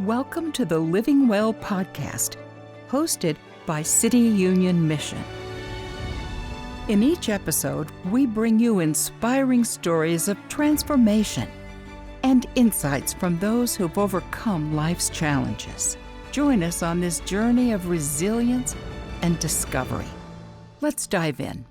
Welcome to the Living Well podcast, hosted by City Union Mission. In each episode, we bring you inspiring stories of transformation and insights from those who've overcome life's challenges. Join us on this journey of resilience and discovery. Let's dive in.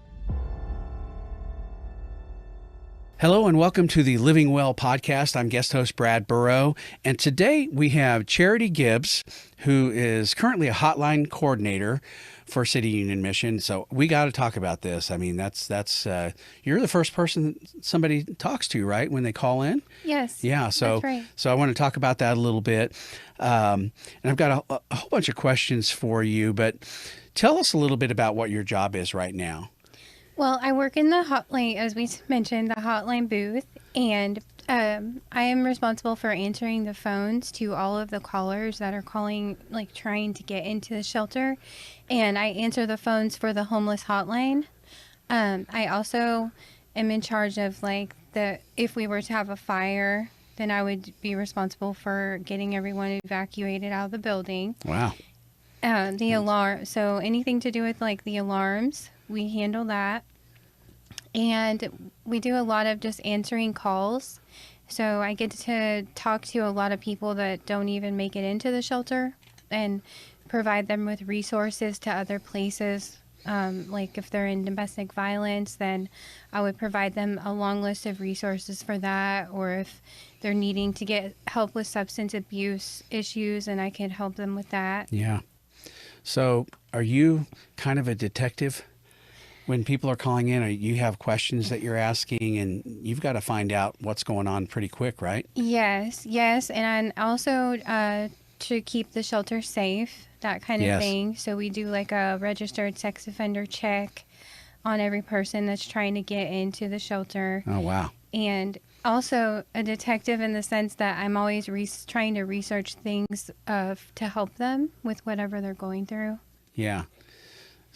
Hello and welcome to the Living Well podcast. I'm guest host Brad Burrow, and today we have Charity Gibbs, who is currently a hotline coordinator for City Union Mission. So we got to talk about this. I mean, that's you're the first person somebody talks to, right, when they call in? Yes. Yeah. So that's right. So I want to talk about that a little bit, and I've got a whole bunch of questions for you. But tell us a little bit about what your job is right now. Well, I work in the hotline, as we mentioned, the hotline booth, and I am responsible for answering the phones to all of the callers that are calling, like trying to get into the shelter, and I answer the phones for the homeless hotline. I also am in charge of if we were to have a fire, then I would be responsible for getting everyone evacuated out of the building. Wow. The alarm, so anything to do with like the alarms, we handle that. And we do a lot of just answering calls. So I get to talk to a lot of people that don't even make it into the shelter and provide them with resources to other places. Like if they're in domestic violence, then I would provide them a long list of resources for that. Or if they're needing to get help with substance abuse issues, and I can help them with that. Yeah. So are you kind of a detective? When people are calling in, you have questions that you're asking, and you've got to find out what's going on pretty quick, right? Yes. And also to keep the shelter safe, that kind of thing. So we do like a registered sex offender check on every person that's trying to get into the shelter. Oh, wow. And also a detective in the sense that I'm always trying to research things to help them with whatever they're going through. Yeah.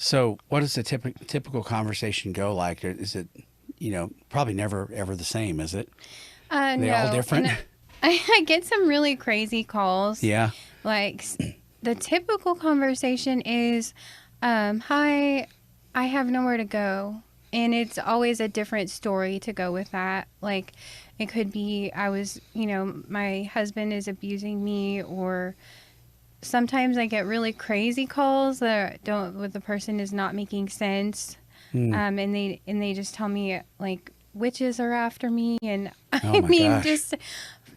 So what does the typical conversation go like? Is it, probably never, ever the same, is it? Are they all different? I get some really crazy calls. Yeah. Like the typical conversation is, hi, I have nowhere to go. And it's always a different story to go with that. Like it could be my husband is abusing me, or sometimes I get really crazy calls that the person is not making sense. And they just tell me like witches are after me, and gosh. Just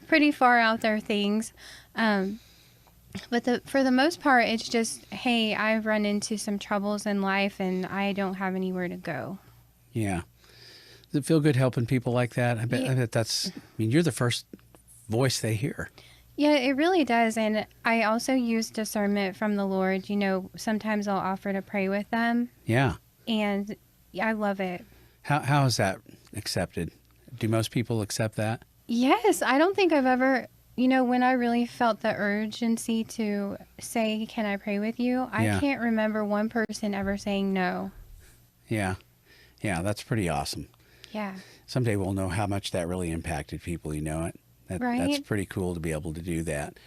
pretty far out there things. But for the most part, it's just, hey, I've run into some troubles in life and I don't have anywhere to go. Yeah. Does it feel good helping people like that? I bet you're the first voice they hear. Yeah, it really does. And I also use discernment from the Lord. Sometimes I'll offer to pray with them. Yeah. And I love it. How is that accepted? Do most people accept that? Yes. I don't think I've ever, when I really felt the urgency to say, can I pray with you? I can't remember one person ever saying no. Yeah. Yeah, that's pretty awesome. Yeah. Someday we'll know how much that really impacted people, right? That's pretty cool to be able to do that.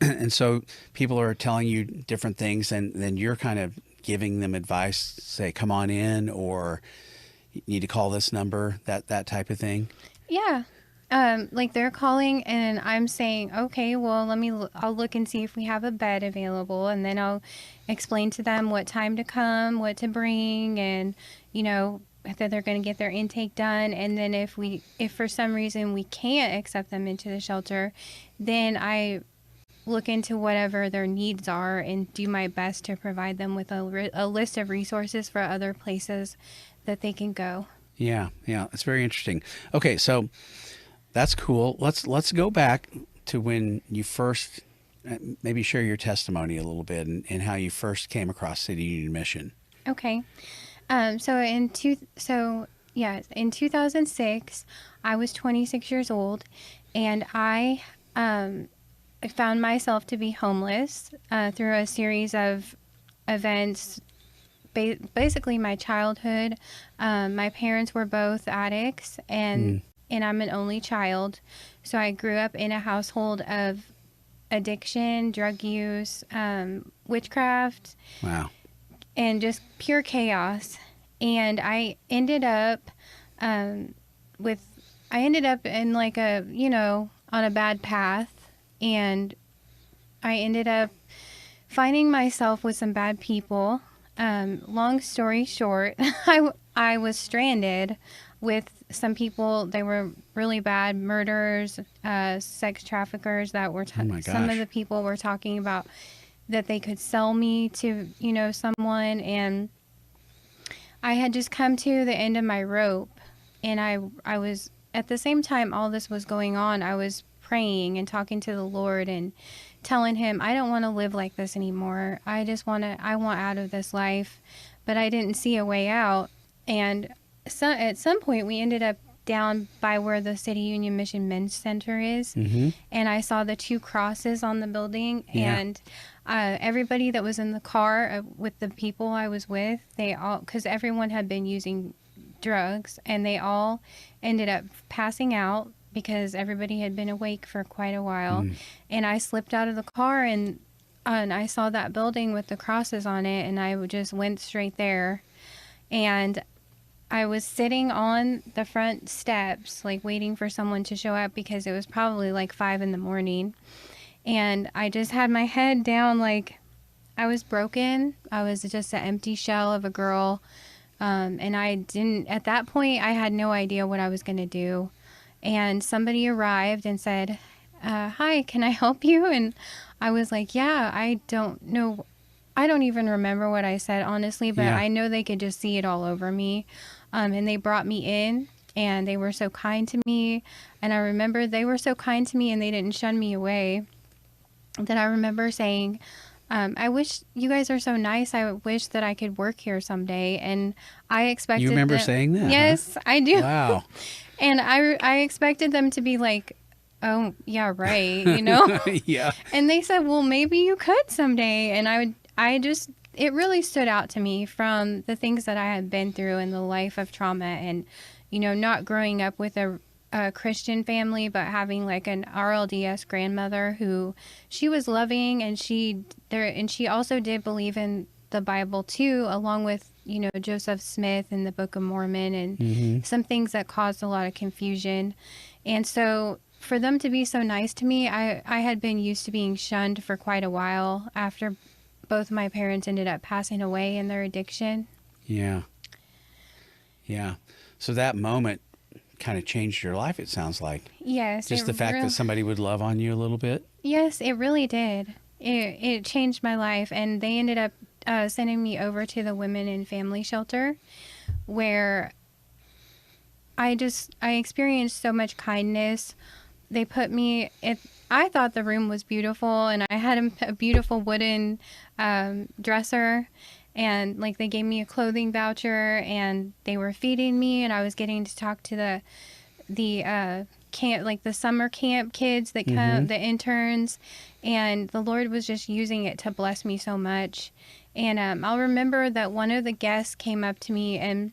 And so people are telling you different things, and then you're kind of giving them advice, say, come on in, or you need to call this number, that type of thing. Yeah. Like they're calling and I'm saying, okay, well, I'll look and see if we have a bed available. And then I'll explain to them what time to come, what to bring, and, that they're going to get their intake done. And then if for some reason we can't accept them into the shelter, then I look into whatever their needs are and do my best to provide them with a list of resources for other places that they can go. Yeah. It's very interesting. Okay. So that's cool. Let's go back to when you first, maybe share your testimony a little bit and how you first came across City Union Mission. Okay. So in 2006, I was 26 years old, and I found myself to be homeless through a series of events. Basically, my childhood. My parents were both addicts, and I'm an only child, so I grew up in a household of addiction, drug use, witchcraft. Wow. And just pure chaos. And I ended up in like a, on a bad path. And I ended up finding myself with some bad people. Long story short, I was stranded with some people. They were really bad murderers, sex traffickers that were, Oh my some of gosh. the people were talking about that they could sell me to, someone. And I had just come to the end of my rope. And I was, at the same time all this was going on, I was praying and talking to the Lord and telling him, I don't want to live like this anymore. I want out of this life. But I didn't see a way out. And so at some point we ended up down by where the City Union Mission Men's Center is. Mm-hmm. And I saw the 2 crosses on the building. Yeah. And everybody that was in the car with the people I was with, because everyone had been using drugs, and they all ended up passing out because everybody had been awake for quite a while. And I slipped out of the car, and I saw that building with the crosses on it, and I just went straight there. And I was sitting on the front steps, like waiting for someone to show up, because it was probably like 5 a.m. And I just had my head down, like I was broken. I was just an empty shell of a girl. And at that point, I had no idea what I was going to do. And somebody arrived and said, hi, can I help you? And I was like, yeah, I don't know. I don't even remember what I said, honestly, but Yeah. I know they could just see it all over me. And they brought me in, and they were so kind to me. And I remember they were so kind to me, and they didn't shun me away. That I remember saying, I wish you guys are so nice. I wish that I could work here someday. And I expected You remember saying that? Yes, I do. Wow. And I expected them to be like, oh, yeah, right, Yeah. And they said, well, maybe you could someday. And it really stood out to me from the things that I had been through in the life of trauma, and, not growing up with a Christian family, but having like an RLDS grandmother who, she was loving, and she also did believe in the Bible too, along with, Joseph Smith and the Book of Mormon, and some things that caused a lot of confusion. And so for them to be so nice to me, I had been used to being shunned for quite a while after both my parents ended up passing away in their addiction. Yeah. Yeah. So that moment kind of changed your life, it sounds like. Yes. Just the fact that somebody would love on you a little bit. Yes, it really did. It changed my life. And they ended up sending me over to the women and family shelter, where I experienced so much kindness. They put me I thought the room was beautiful, and I had a beautiful wooden dresser, and like they gave me a clothing voucher, and they were feeding me, and I was getting to talk to the camp, like the summer camp kids that come, the interns, and the Lord was just using it to bless me so much. And I'll remember that one of the guests came up to me, and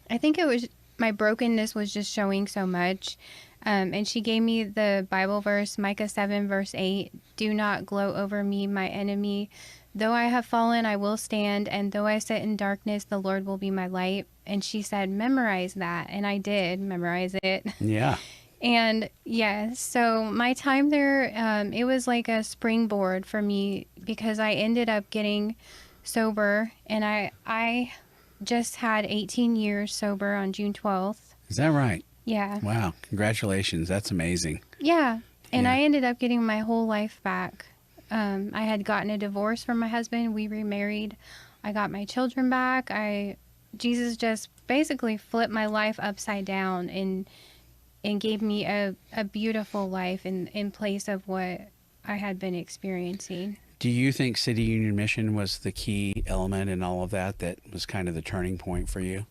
I think it was my brokenness was just showing so much. And she gave me the Bible verse, Micah 7, verse 8, do not gloat over me, my enemy. Though I have fallen, I will stand. And though I sit in darkness, the Lord will be my light. And she said, memorize that. And I did memorize it. Yeah. And yes, so my time there, it was like a springboard for me, because I ended up getting sober. And I just had 18 years sober on June 12th. Is that right? Yeah. Wow. Congratulations. That's amazing. Yeah. And Yeah. I ended up getting my whole life back. I had gotten a divorce from my husband. We remarried. I got my children back. Jesus just basically flipped my life upside down and gave me a beautiful life in place of what I had been experiencing. Do you think City Union Mission was the key element in all of that was kind of the turning point for you?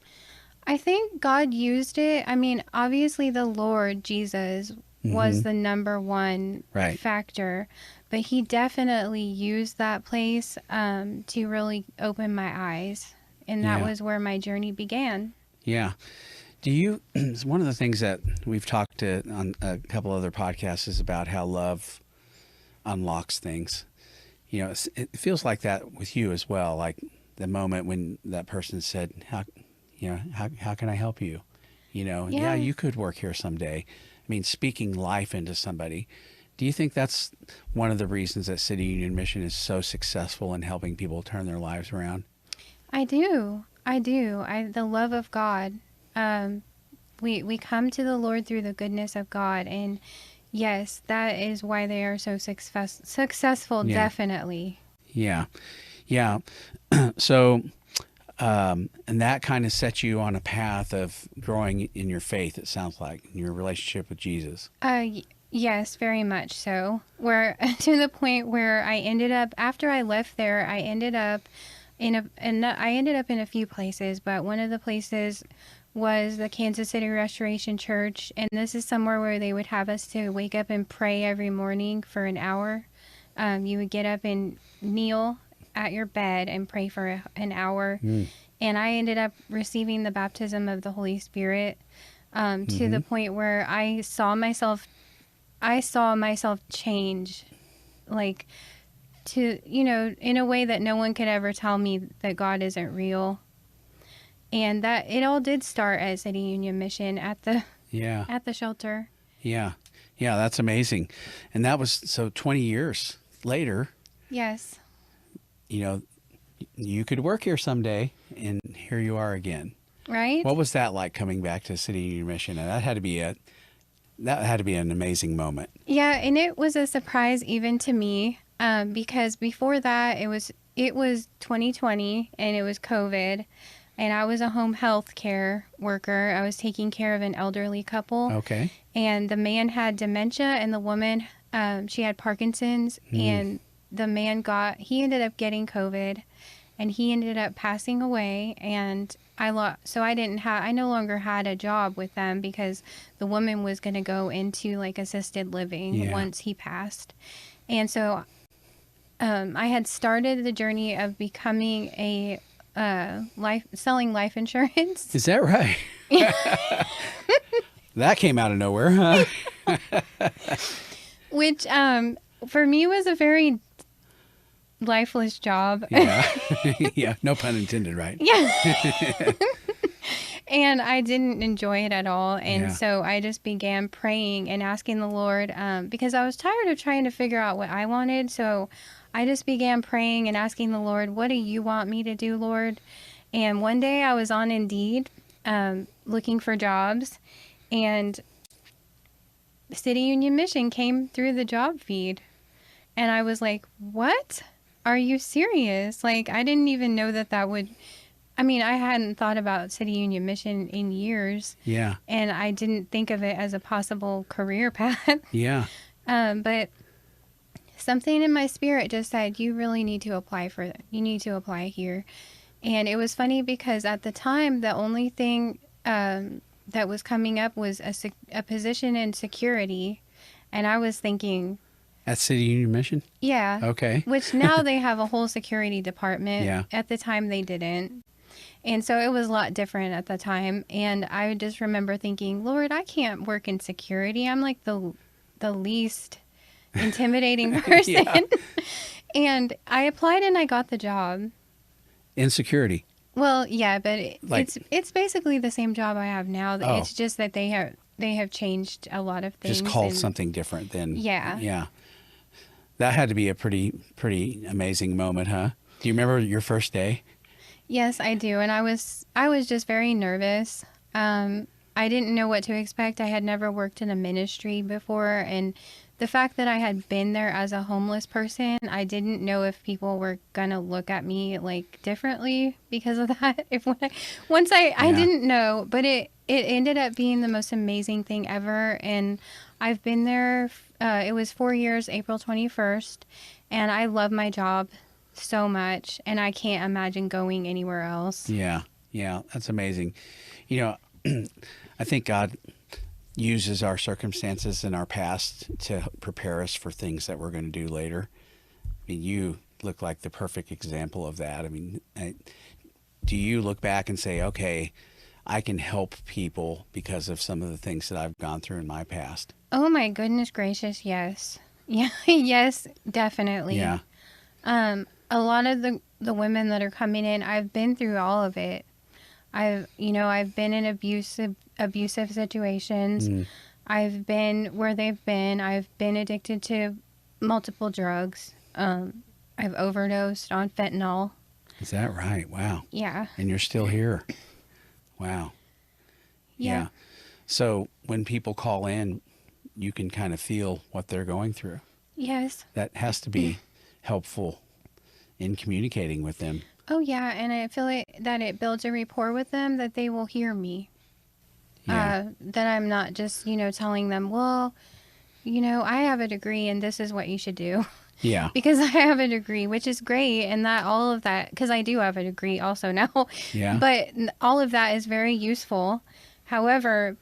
I think God used it. I mean, obviously the Lord Jesus was the number one Right. factor, but he definitely used that place to really open my eyes. And that Yeah. was where my journey began. Yeah. Do you, one of the things that we've talked to on a couple other podcasts is about how love unlocks things. You know, it feels like that with you as well. Like the moment when that person said, how can I help you? You know, yeah, you could work here someday. I mean, speaking life into somebody. Do you think that's one of the reasons that City Union Mission is so successful in helping people turn their lives around? I do. The love of God. We come to the Lord through the goodness of God, and yes, that is why they are so successful. Yeah. Definitely. Yeah. So, and that kind of sets you on a path of growing in your faith. It sounds like in your relationship with Jesus. Yes, very much so. Where to the point where I ended up after I left there, I ended up in a few places, but one of the places was the Kansas City Restoration Church, and this is somewhere where they would have us to wake up and pray every morning for an hour. You would get up and kneel at your bed and pray for an hour. And I ended up receiving the baptism of the Holy Spirit to the point where I saw myself change, like, to, in a way that no one could ever tell me that God isn't real. And that it all did start at City Union Mission at the shelter. Yeah, that's amazing. And that was, so 20 years later. Yes. You know, you could work here someday, and here you are again. Right? What was that like, coming back to City Union Mission? And that had to be an amazing moment. Yeah, and it was a surprise even to me, because before that it was 2020 and it was COVID. And I was a home health care worker. I was taking care of an elderly couple. Okay. And the man had dementia, and the woman, she had Parkinson's. And the man he ended up getting COVID, and he ended up passing away. And I no longer had a job with them because the woman was going to go into like assisted living once he passed. And so I had started the journey of becoming a selling life insurance. Is that right? That came out of nowhere, huh? Which for me was a very lifeless job. Yeah, no pun intended, right? Yeah. And I didn't enjoy it at all. And so I just began praying and asking the Lord, because I was tired of trying to figure out what I wanted. So I just began praying and asking the Lord, what do you want me to do, Lord? And one day I was on Indeed looking for jobs, and City Union Mission came through the job feed. And I was like, what? Are you serious? Like, I didn't even know that would... I mean, I hadn't thought about City Union Mission in years. Yeah. And I didn't think of it as a possible career path. Yeah. But something in my spirit just said, you really need to apply you need to apply here. And it was funny because at the time, the only thing that was coming up was a position in security. And I was thinking... At City Union Mission? Yeah. Okay. Which now they have a whole security department. Yeah. At the time, they didn't. And so it was a lot different at the time. And I just remember thinking, Lord, I can't work in security. I'm like the least intimidating person. And I applied and I got the job. In security? Well, yeah, but it's basically the same job I have now. Oh. It's just that they have changed a lot of things. Just called something different than... Yeah. Yeah. That had to be a pretty amazing moment, huh? Do you remember your first day? Yes, I do. And I was just very nervous. I didn't know what to expect. I had never worked in a ministry before. And the fact that I had been there as a homeless person, I didn't know if people were going to look at me like differently because of that. I didn't know, but it ended up being the most amazing thing ever. And I've been there, it was 4 years, April 21st. And I love my job so much, and I can't imagine going anywhere else. Yeah, that's amazing. You know, I think God uses our circumstances in our past to prepare us for things that we're going to do later. I mean, you look like the perfect example of that. I mean, do you look back and say, okay, I can help people because of some of the things that I've gone through in my past? Oh my goodness gracious, yes. Yeah, yes, definitely. Yeah. A lot of the women that are coming in, I've been through all of it. I've been in abusive situations. Mm. I've been where they've been. I've been addicted to multiple drugs. I've overdosed on fentanyl. Is that right? Wow. Yeah. And you're still here. Wow. Yeah. So when people call in, you can kind of feel what they're going through. Yes. That has to be helpful in communicating with them. Oh, yeah. And I feel like that it builds a rapport with them, that they will hear me. Yeah. That I'm not just, telling them, well, I have a degree and this is what you should do. Yeah. Because I have a degree, which is great. And that all of that, because I do have a degree also now. Yeah. But all of that is very useful. However,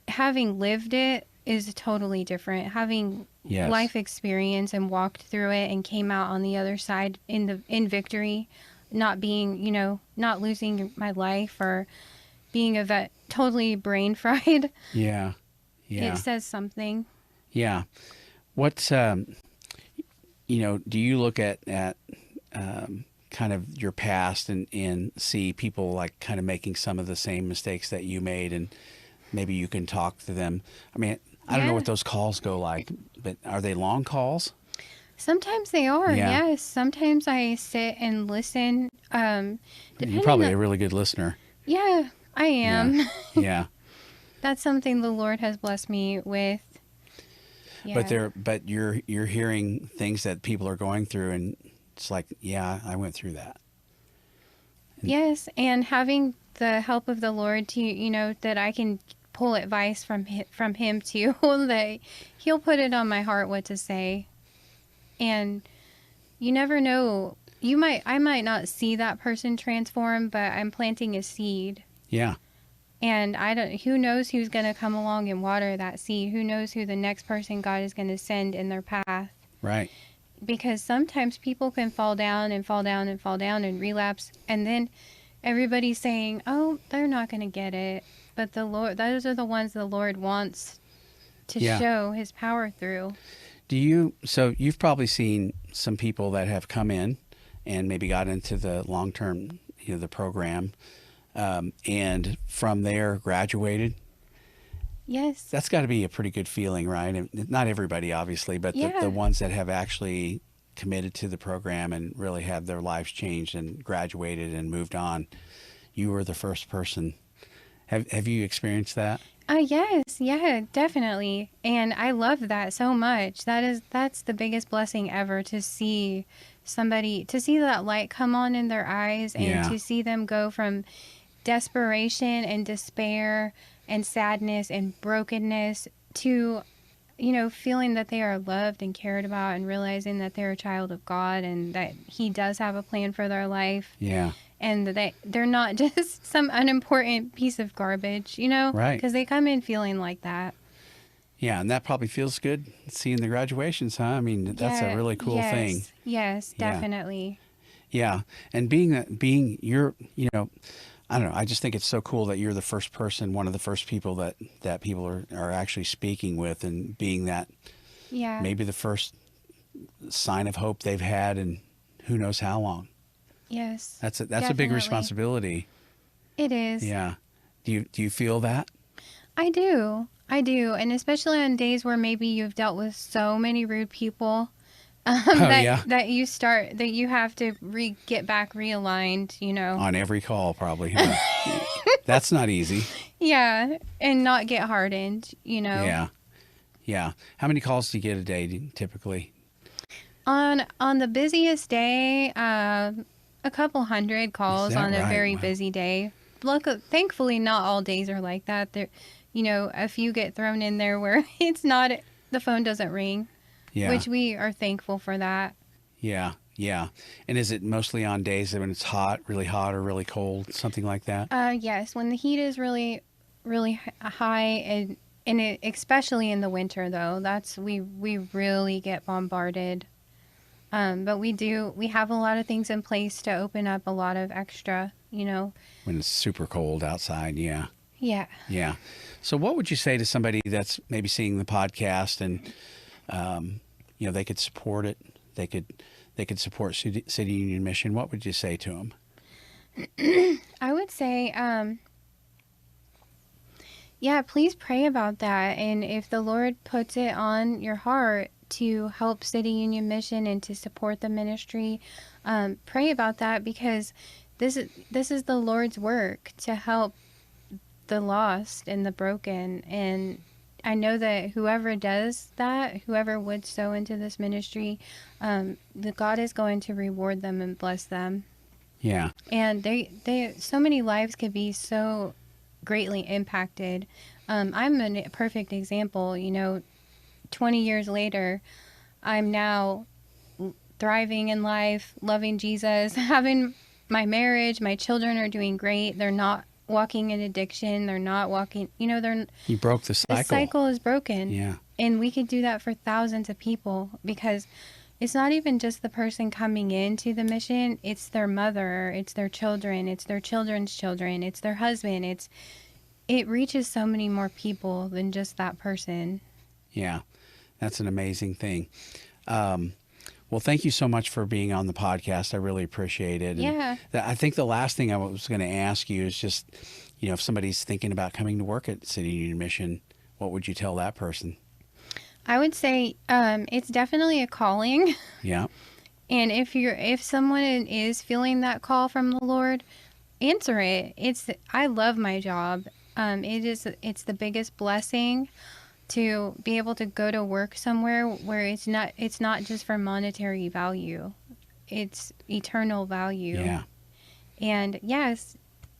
having lived it is totally different. Having Yes. life experience and walked through it and came out on the other side in victory, not being, not losing my life or being a vet, totally brain fried. Yeah. Yeah. It says something. Yeah. What, do you look at kind of your past and see people like kind of making some of the same mistakes that you made, and maybe you can talk to them? I mean, I don't know what those calls go like, but are they long calls? Sometimes they are, Yeah. yes. Sometimes I sit and listen. You're probably a really good listener. Yeah, I am. Yeah. That's something the Lord has blessed me with. Yeah. But you're hearing things that people are going through, and it's like, yeah, I went through that. Yes, and having the help of the Lord to, that I can pull advice from him too, that he'll put it on my heart what to say. And you never know, I might not see that person transform, but I'm planting a seed. Yeah. And who knows who's going to come along and water that seed? Who knows who the next person God is going to send in their path? Right. Because sometimes people can fall down and fall down and fall down and relapse. And then everybody's saying, oh, they're not going to get it. But the Lord, those are the ones the Lord wants to show his power through. So you've probably seen some people that have come in and maybe got into the long-term, the program, and from there graduated. Yes. That's got to be a pretty good feeling, right? And not everybody, obviously, but the ones that have actually committed to the program and really had their lives changed and graduated and moved on. You were the first person. Have you experienced that? Yes, yeah, definitely. And I love that so much. That's the biggest blessing ever, to see that light come on in their eyes, and to see them go from desperation and despair and sadness and brokenness to, feeling that they are loved and cared about, and realizing that they're a child of God and that he does have a plan for their life. Yeah. And that they're not just some unimportant piece of garbage, Right. Because they come in feeling like that. Yeah, and that probably feels good, seeing the graduations, huh? I mean, that's a really cool thing. Yes, definitely. Yeah, and being you're, I don't know, I just think it's so cool that you're the first person, one of the first people that people are actually speaking with, and being that maybe the first sign of hope they've had in who knows how long. Yes. That's a big responsibility. It is. Yeah. Do you feel that? I do. And especially on days where maybe you've dealt with so many rude people, that you have to get back realigned, On every call, probably. Huh? That's not easy. Yeah. And not get hardened, Yeah. Yeah. How many calls do you get a day typically? On the busiest day, a couple hundred calls on a very busy day. Thankfully, not all days are like that. There, a few get thrown in there where the phone doesn't ring, which we are thankful for that. Yeah. Yeah. And is it mostly on days when it's hot, really hot, or really cold, something like that? Yes. When the heat is really, really high, and especially in the winter, though, we really get bombarded. But we have a lot of things in place to open up a lot of extra, When it's super cold outside, yeah. Yeah. Yeah. So what would you say to somebody that's maybe seeing the podcast and, they could support it, they could support City Union Mission, what would you say to them? I would say, please pray about that. And if the Lord puts it on your heart to help City Union Mission and to support the ministry, pray about that, because this is the Lord's work to help the lost and the broken. And I know that whoever does that, whoever would sow into this ministry, that God is going to reward them and bless them. Yeah. And they so many lives could be so greatly impacted. I'm a perfect example. 20 years later, I'm now thriving in life, loving Jesus, having my marriage. My children are doing great. They're not walking in addiction. They're not walking, You broke the cycle. The cycle is broken. Yeah. And we could do that for thousands of people, because it's not even just the person coming into the mission. It's their mother, it's their children, it's their children's children, it's their husband. It reaches so many more people than just that person. Yeah, that's an amazing thing. Well, thank you so much for being on the podcast. I really appreciate it. Yeah. And I think the last thing I was going to ask you is just, if somebody's thinking about coming to work at City Union Mission, what would you tell that person? I would say it's definitely a calling. Yeah. And if someone is feeling that call from the Lord, answer it. I love my job. It's the biggest blessing to be able to go to work somewhere where it's not just for monetary value. It's eternal value. Yeah. And yes,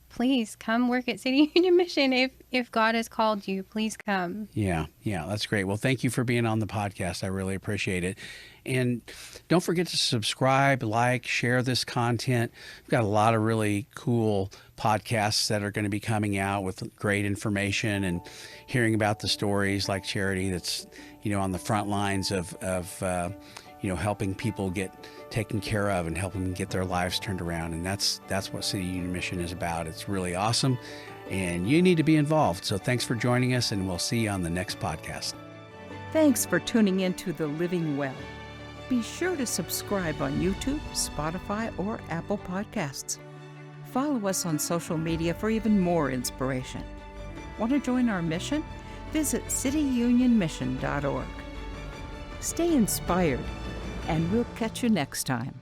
please come work at City Union Mission. If God has called you, please come. Yeah, that's great. Well, thank you for being on the podcast. I really appreciate it. And don't forget to subscribe, like, share this content. We've got a lot of really cool podcasts that are going to be coming out with great information and hearing about the stories like Charity that's, on the front lines of helping people get taken care of and helping them get their lives turned around. And that's what City Union Mission is about. It's really awesome, and you need to be involved. So thanks for joining us, and we'll see you on the next podcast. Thanks for tuning in to The Living Well. Be sure to subscribe on YouTube, Spotify, or Apple Podcasts. Follow us on social media for even more inspiration. Want to join our mission? Visit cityunionmission.org. Stay inspired, and we'll catch you next time.